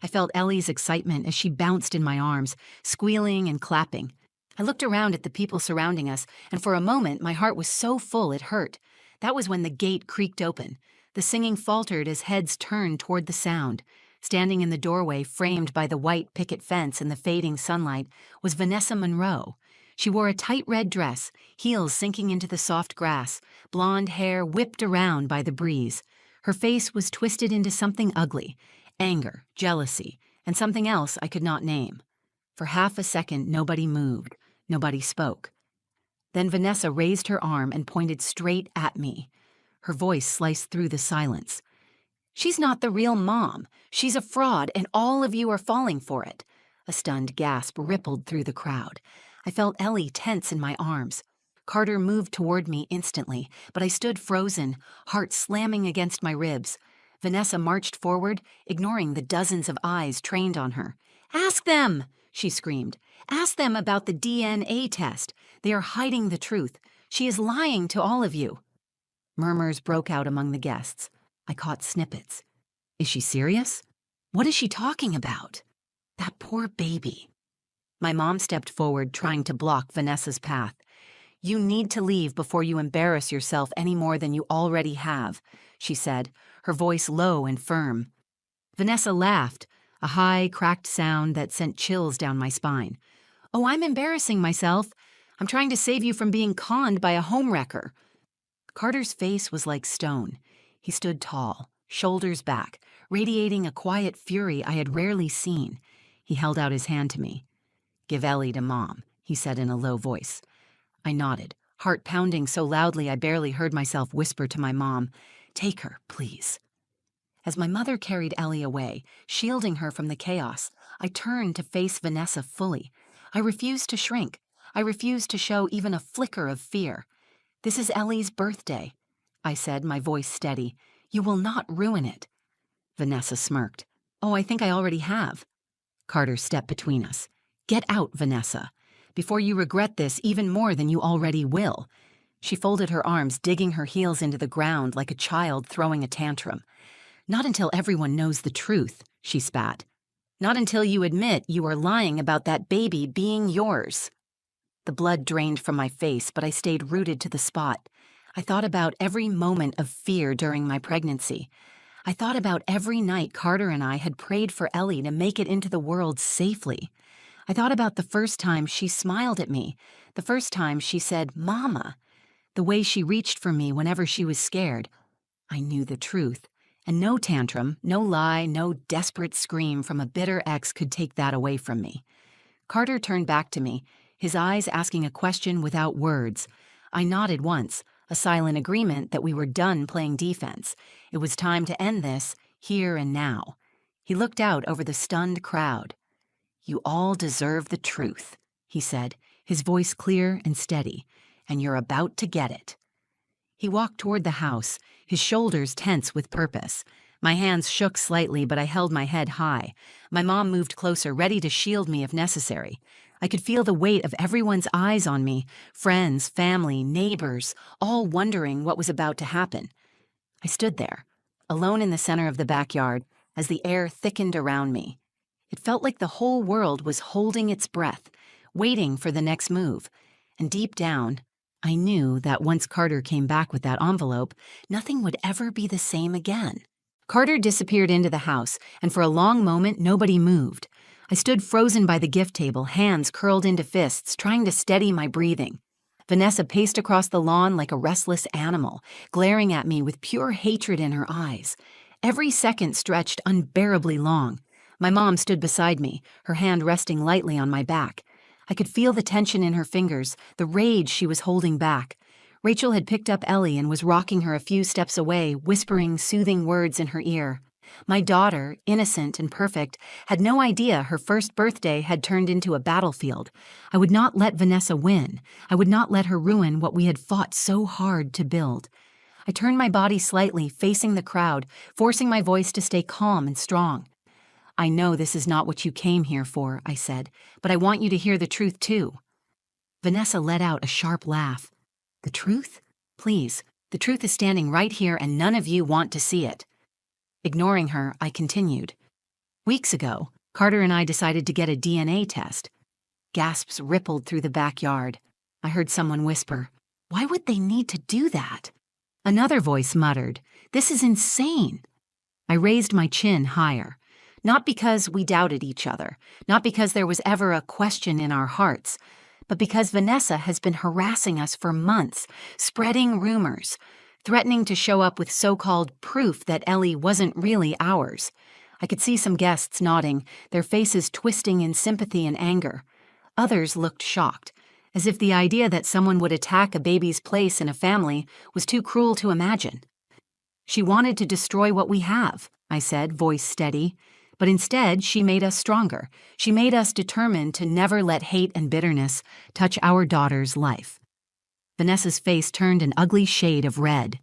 I felt Ellie's excitement as she bounced in my arms, squealing and clapping. I looked around at the people surrounding us, and for a moment my heart was so full it hurt. That was when the gate creaked open. The singing faltered as heads turned toward the sound. Standing in the doorway, framed by the white picket fence and the fading sunlight, was Vanessa Monroe. She wore a tight red dress, heels sinking into the soft grass, blonde hair whipped around by the breeze. Her face was twisted into something ugly, anger, jealousy, and something else I could not name. For half a second, nobody moved, nobody spoke. Then Vanessa raised her arm and pointed straight at me. Her voice sliced through the silence. "She's not the real Mom. She's a fraud, and all of you are falling for it." A stunned gasp rippled through the crowd. I felt Ellie tense in my arms. Carter moved toward me instantly, but I stood frozen, heart slamming against my ribs. Vanessa marched forward, ignoring the dozens of eyes trained on her. "Ask them!" she screamed. "Ask them about the DNA test. They are hiding the truth. She is lying to all of you." Murmurs broke out among the guests. I caught snippets. "Is she serious? What is she talking about? That poor baby." My mom stepped forward, trying to block Vanessa's path. "You need to leave before you embarrass yourself any more than you already have," she said, her voice low and firm. Vanessa laughed, a high, cracked sound that sent chills down my spine. "Oh, I'm embarrassing myself. I'm trying to save you from being conned by a homewrecker." Carter's face was like stone. He stood tall, shoulders back, radiating a quiet fury I had rarely seen. He held out his hand to me. "Give Ellie to Mom," he said in a low voice. I nodded, heart pounding so loudly I barely heard myself whisper to my mom, "Take her, please." As my mother carried Ellie away, shielding her from the chaos, I turned to face Vanessa fully. I refused to shrink. I refused to show even a flicker of fear. "This is Ellie's birthday," I said, my voice steady. "You will not ruin it." Vanessa smirked. "Oh, I think I already have." Carter stepped between us. "Get out, Vanessa, before you regret this even more than you already will." She folded her arms, digging her heels into the ground like a child throwing a tantrum. "Not until everyone knows the truth," she spat. "Not until you admit you are lying about that baby being yours." The blood drained from my face, but I stayed rooted to the spot. I thought about every moment of fear during my pregnancy. I thought about every night Carter and I had prayed for Ellie to make it into the world safely. I thought about the first time she smiled at me, the first time she said, "Mama," the way she reached for me whenever she was scared. I knew the truth, and no tantrum, no lie, no desperate scream from a bitter ex could take that away from me. Carter turned back to me, his eyes asking a question without words. I nodded once, a silent agreement that we were done playing defense. It was time to end this, here and now. He looked out over the stunned crowd. "You all deserve the truth," he said, his voice clear and steady, "and you're about to get it." He walked toward the house, his shoulders tense with purpose. My hands shook slightly, but I held my head high. My mom moved closer, ready to shield me if necessary. I could feel the weight of everyone's eyes on me, friends, family, neighbors, all wondering what was about to happen. I stood there, alone in the center of the backyard, as the air thickened around me. It felt like the whole world was holding its breath, waiting for the next move. And deep down, I knew that once Carter came back with that envelope, nothing would ever be the same again. Carter disappeared into the house, and for a long moment, nobody moved. I stood frozen by the gift table, hands curled into fists, trying to steady my breathing. Vanessa paced across the lawn like a restless animal, glaring at me with pure hatred in her eyes. Every second stretched unbearably long. My mom stood beside me, her hand resting lightly on my back. I could feel the tension in her fingers, the rage she was holding back. Rachel had picked up Ellie and was rocking her a few steps away, whispering soothing words in her ear. My daughter, innocent and perfect, had no idea her first birthday had turned into a battlefield. I would not let Vanessa win. I would not let her ruin what we had fought so hard to build. I turned my body slightly, facing the crowd, forcing my voice to stay calm and strong. "I know this is not what you came here for," I said, "but I want you to hear the truth too." Vanessa let out a sharp laugh. "The truth? Please, the truth is standing right here and none of you want to see it." Ignoring her, I continued. "Weeks ago, Carter and I decided to get a DNA test." Gasps rippled through the backyard. I heard someone whisper, "Why would they need to do that?" Another voice muttered, "This is insane." I raised my chin higher. Not because we doubted each other, not because there was ever a question in our hearts, but because Vanessa has been harassing us for months, spreading rumors, threatening to show up with so-called proof that Ellie wasn't really ours. I could see some guests nodding, their faces twisting in sympathy and anger. Others looked shocked, as if the idea that someone would attack a baby's place in a family was too cruel to imagine. "She wanted to destroy what we have," I said, voice steady. "But instead, she made us stronger. She made us determined to never let hate and bitterness touch our daughter's life." Vanessa's face turned an ugly shade of red.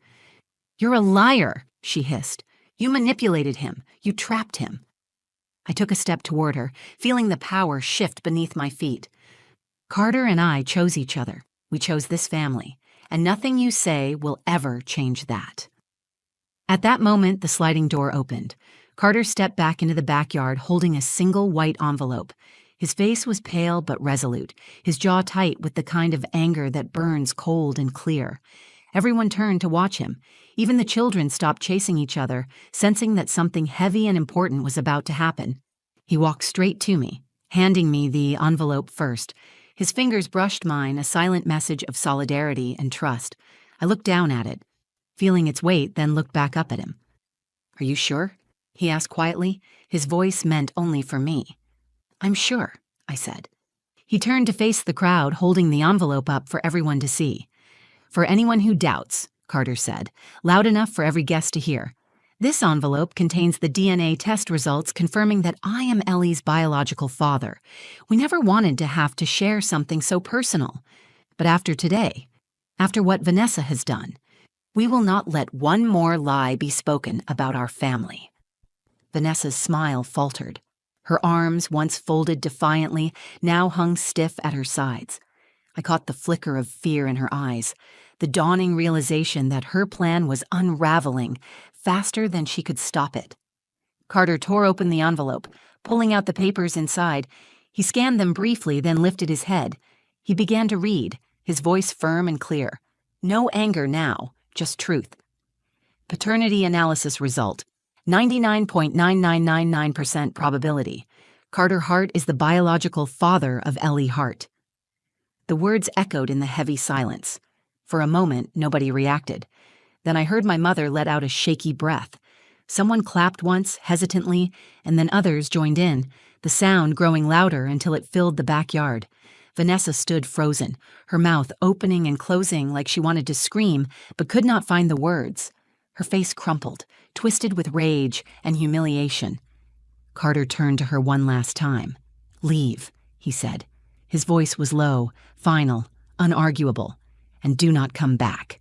"You're a liar," she hissed. "You manipulated him. You trapped him." I took a step toward her, feeling the power shift beneath my feet. "Carter and I chose each other. We chose this family, and nothing you say will ever change that." At that moment, the sliding door opened. Carter stepped back into the backyard holding a single white envelope. His face was pale but resolute, his jaw tight with the kind of anger that burns cold and clear. Everyone turned to watch him. Even the children stopped chasing each other, sensing that something heavy and important was about to happen. He walked straight to me, handing me the envelope first. His fingers brushed mine, a silent message of solidarity and trust. I looked down at it, feeling its weight, then looked back up at him. "Are you sure?" he asked quietly. His voice meant only for me. "I'm sure," I said. He turned to face the crowd, holding the envelope up for everyone to see. "For anyone who doubts," Carter said, loud enough for every guest to hear, "this envelope contains the DNA test results confirming that I am Ellie's biological father. We never wanted to have to share something so personal. But after today, after what Vanessa has done, we will not let one more lie be spoken about our family." Vanessa's smile faltered. Her arms, once folded defiantly, now hung stiff at her sides. I caught the flicker of fear in her eyes, the dawning realization that her plan was unraveling faster than she could stop it. Carter tore open the envelope, pulling out the papers inside. He scanned them briefly, then lifted his head. He began to read, his voice firm and clear. No anger now, just truth. Paternity analysis result. 99.9999% probability. Carter Hart is the biological father of Ellie Hart. The words echoed in the heavy silence. For a moment, nobody reacted. Then I heard my mother let out a shaky breath. Someone clapped once, hesitantly, and then others joined in, the sound growing louder until it filled the backyard. Vanessa stood frozen, her mouth opening and closing like she wanted to scream, but could not find the words. Her face crumpled, twisted with rage and humiliation. Carter turned to her one last time. "Leave," he said. His voice was low, final, unarguable. "And do not come back."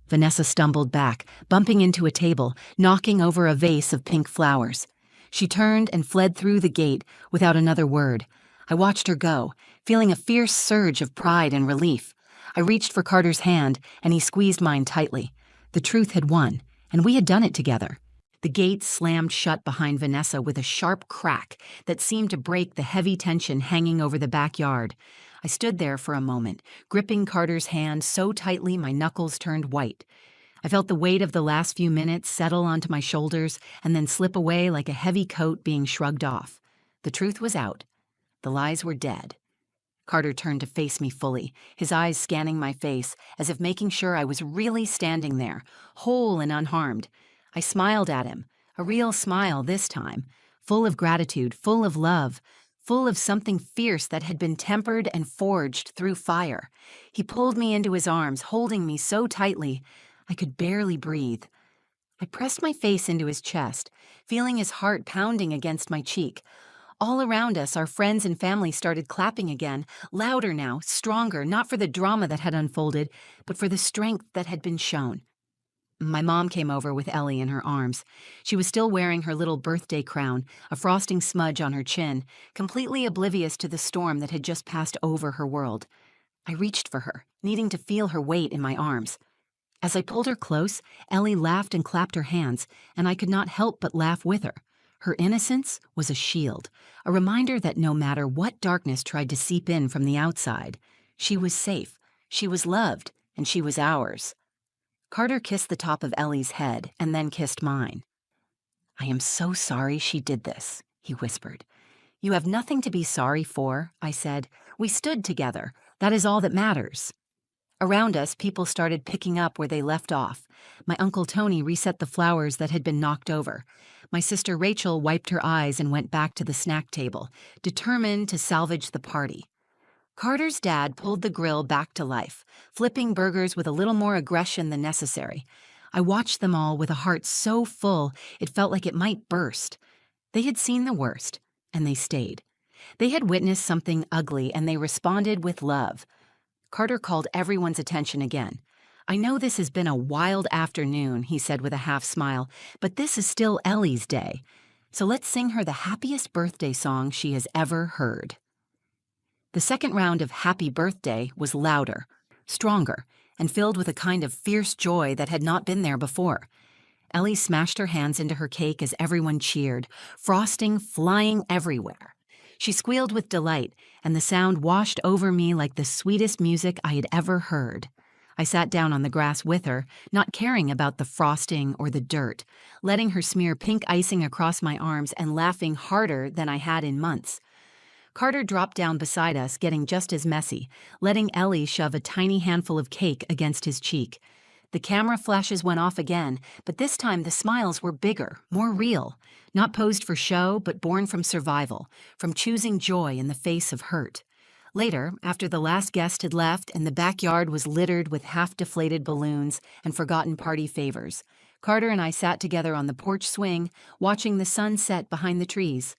Vanessa stumbled back, bumping into a table, knocking over a vase of pink flowers. She turned and fled through the gate without another word. I watched her go, feeling a fierce surge of pride and relief. I reached for Carter's hand, and he squeezed mine tightly. The truth had won, and we had done it together. The gate slammed shut behind Vanessa with a sharp crack that seemed to break the heavy tension hanging over the backyard. I stood there for a moment, gripping Carter's hand so tightly my knuckles turned white. I felt the weight of the last few minutes settle onto my shoulders and then slip away like a heavy coat being shrugged off. The truth was out. The lies were dead. Carter turned to face me fully, his eyes scanning my face, as if making sure I was really standing there, whole and unharmed. I smiled at him, a real smile this time, full of gratitude, full of love, full of something fierce that had been tempered and forged through fire. He pulled me into his arms, holding me so tightly, I could barely breathe. I pressed my face into his chest, feeling his heart pounding against my cheek. All around us, our friends and family started clapping again, louder now, stronger, not for the drama that had unfolded, but for the strength that had been shown. My mom came over with Ellie in her arms. She was still wearing her little birthday crown, a frosting smudge on her chin, completely oblivious to the storm that had just passed over her world. I reached for her, needing to feel her weight in my arms. As I pulled her close, Ellie laughed and clapped her hands, and I could not help but laugh with her. Her innocence was a shield, a reminder that no matter what darkness tried to seep in from the outside, she was safe, she was loved, and she was ours. Carter kissed the top of Ellie's head and then kissed mine. "I am so sorry she did this," he whispered. "You have nothing to be sorry for," I said. "We stood together. That is all that matters." Around us, people started picking up where they left off. My Uncle Tony reset the flowers that had been knocked over. My sister Rachel wiped her eyes and went back to the snack table, determined to salvage the party. Carter's dad pulled the grill back to life, flipping burgers with a little more aggression than necessary. I watched them all with a heart so full it felt like it might burst. They had seen the worst, and they stayed. They had witnessed something ugly, and they responded with love. Carter called everyone's attention again. "I know this has been a wild afternoon," he said with a half smile, "but this is still Ellie's day. So let's sing her the happiest birthday song she has ever heard." The second round of Happy Birthday was louder, stronger, and filled with a kind of fierce joy that had not been there before. Ellie smashed her hands into her cake as everyone cheered, frosting flying everywhere. She squealed with delight, and the sound washed over me like the sweetest music I had ever heard. I sat down on the grass with her, not caring about the frosting or the dirt, letting her smear pink icing across my arms and laughing harder than I had in months. Carter dropped down beside us, getting just as messy, letting Ellie shove a tiny handful of cake against his cheek. The camera flashes went off again, but this time the smiles were bigger, more real, not posed for show, but born from survival, from choosing joy in the face of hurt. Later, after the last guest had left and the backyard was littered with half-deflated balloons and forgotten party favors, Carter and I sat together on the porch swing, watching the sun set behind the trees.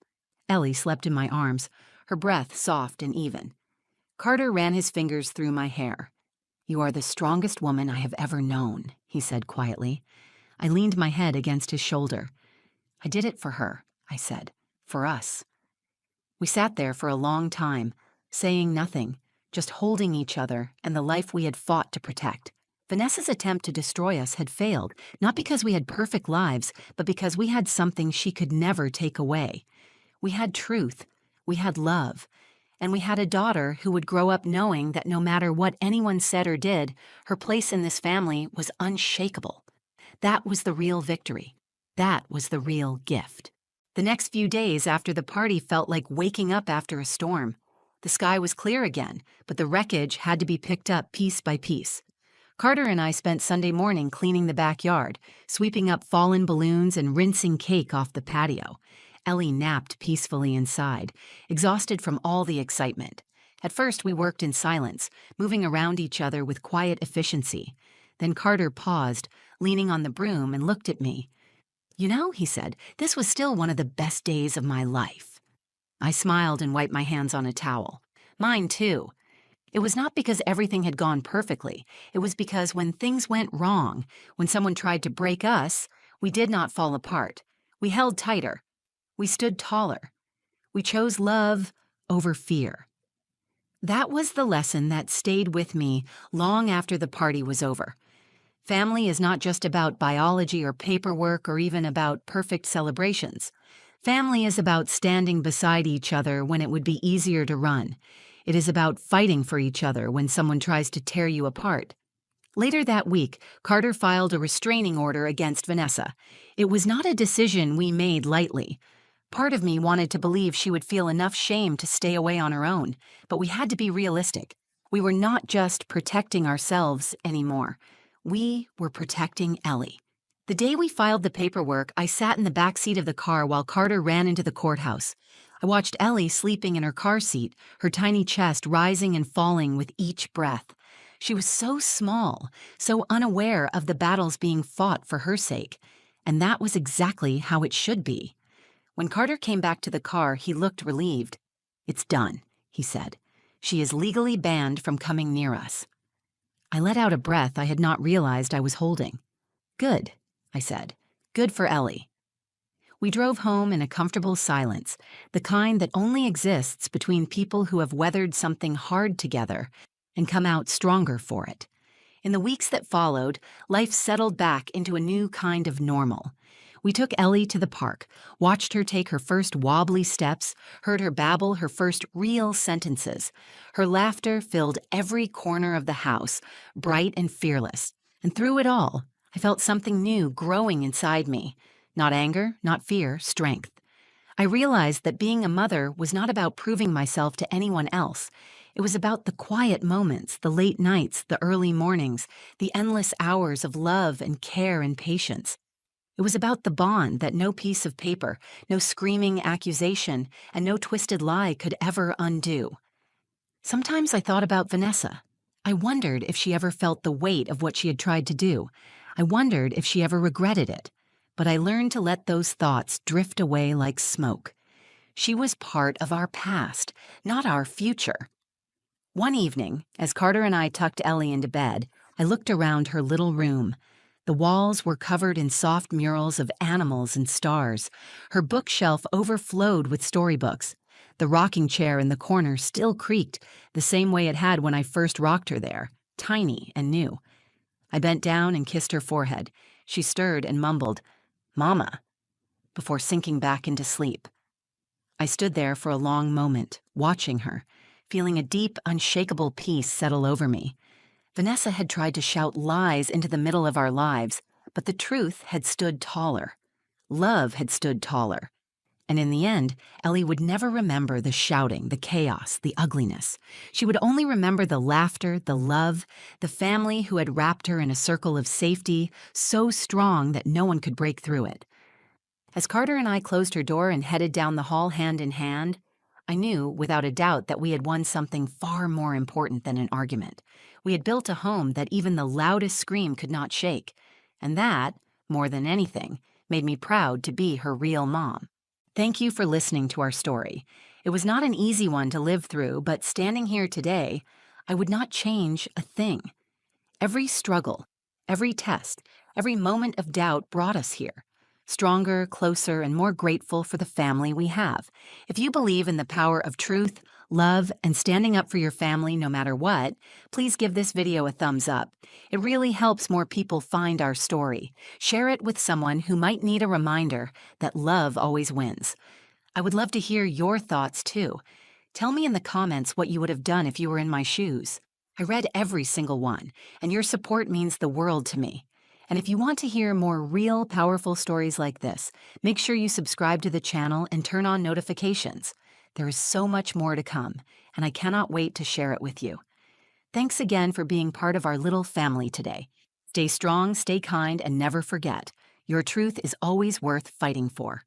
Ellie slept in my arms, her breath soft and even. Carter ran his fingers through my hair. "You are the strongest woman I have ever known," he said quietly. I leaned my head against his shoulder. "I did it for her," I said. "For us." We sat there for a long time, saying nothing, just holding each other and the life we had fought to protect. Vanessa's attempt to destroy us had failed, not because we had perfect lives, but because we had something she could never take away. We had truth, we had love, and we had a daughter who would grow up knowing that no matter what anyone said or did, her place in this family was unshakable. That was the real victory. That was the real gift. The next few days after the party felt like waking up after a storm. The sky was clear again, but the wreckage had to be picked up piece by piece. Carter and I spent Sunday morning cleaning the backyard, sweeping up fallen balloons and rinsing cake off the patio. Ellie napped peacefully inside, exhausted from all the excitement. At first, we worked in silence, moving around each other with quiet efficiency. Then Carter paused, leaning on the broom, and looked at me. "You know," he said, "this was still one of the best days of my life." I smiled and wiped my hands on a towel. Mine, too. It was not because everything had gone perfectly. It was because when things went wrong, when someone tried to break us, we did not fall apart. We held tighter. We stood taller. We chose love over fear. That was the lesson that stayed with me long after the party was over. Family is not just about biology or paperwork or even about perfect celebrations. Family is about standing beside each other when it would be easier to run. It is about fighting for each other when someone tries to tear you apart. Later that week, Carter filed a restraining order against Vanessa. It was not a decision we made lightly. Part of me wanted to believe she would feel enough shame to stay away on her own, but we had to be realistic. We were not just protecting ourselves anymore. We were protecting Ellie. The day we filed the paperwork, I sat in the back seat of the car while Carter ran into the courthouse. I watched Ellie sleeping in her car seat, her tiny chest rising and falling with each breath. She was so small, so unaware of the battles being fought for her sake, and that was exactly how it should be. When Carter came back to the car, he looked relieved. "It's done," he said. "She is legally banned from coming near us." I let out a breath I had not realized I was holding. "Good," I said. "Good for Ellie." We drove home in a comfortable silence, the kind that only exists between people who have weathered something hard together and come out stronger for it. In the weeks that followed, life settled back into a new kind of normal. We took Ellie to the park, watched her take her first wobbly steps, heard her babble her first real sentences. Her laughter filled every corner of the house, bright and fearless. And through it all, I felt something new growing inside me. Not anger, not fear, strength. I realized that being a mother was not about proving myself to anyone else. It was about the quiet moments, the late nights, the early mornings, the endless hours of love and care and patience. It was about the bond that no piece of paper, no screaming accusation, and no twisted lie could ever undo. Sometimes I thought about Vanessa. I wondered if she ever felt the weight of what she had tried to do. I wondered if she ever regretted it. But I learned to let those thoughts drift away like smoke. She was part of our past, not our future. One evening, as Carter and I tucked Ellie into bed, I looked around her little room. The walls were covered in soft murals of animals and stars. Her bookshelf overflowed with storybooks. The rocking chair in the corner still creaked, the same way it had when I first rocked her there, tiny and new. I bent down and kissed her forehead. She stirred and mumbled, "Mama," before sinking back into sleep. I stood there for a long moment, watching her, feeling a deep, unshakable peace settle over me. Vanessa had tried to shout lies into the middle of our lives, but the truth had stood taller. Love had stood taller. And in the end, Ellie would never remember the shouting, the chaos, the ugliness. She would only remember the laughter, the love, the family who had wrapped her in a circle of safety so strong that no one could break through it. As Carter and I closed her door and headed down the hall hand in hand, I knew, without a doubt, that we had won something far more important than an argument. We had built a home that even the loudest scream could not shake, and that, more than anything, made me proud to be her real mom. Thank you for listening to our story. It was not an easy one to live through, but standing here today, I would not change a thing. Every struggle, every test, every moment of doubt brought us here. Stronger, closer, and more grateful for the family we have. If you believe in the power of truth, love, and standing up for your family no matter what, please give this video a thumbs up. It really helps more people find our story. Share it with someone who might need a reminder that love always wins. I would love to hear your thoughts too. Tell me in the comments what you would have done if you were in my shoes. I read every single one, and your support means the world to me. And if you want to hear more real, powerful stories like this, make sure you subscribe to the channel and turn on notifications. There is so much more to come, and I cannot wait to share it with you. Thanks again for being part of our little family today. Stay strong, stay kind, and never forget, your truth is always worth fighting for.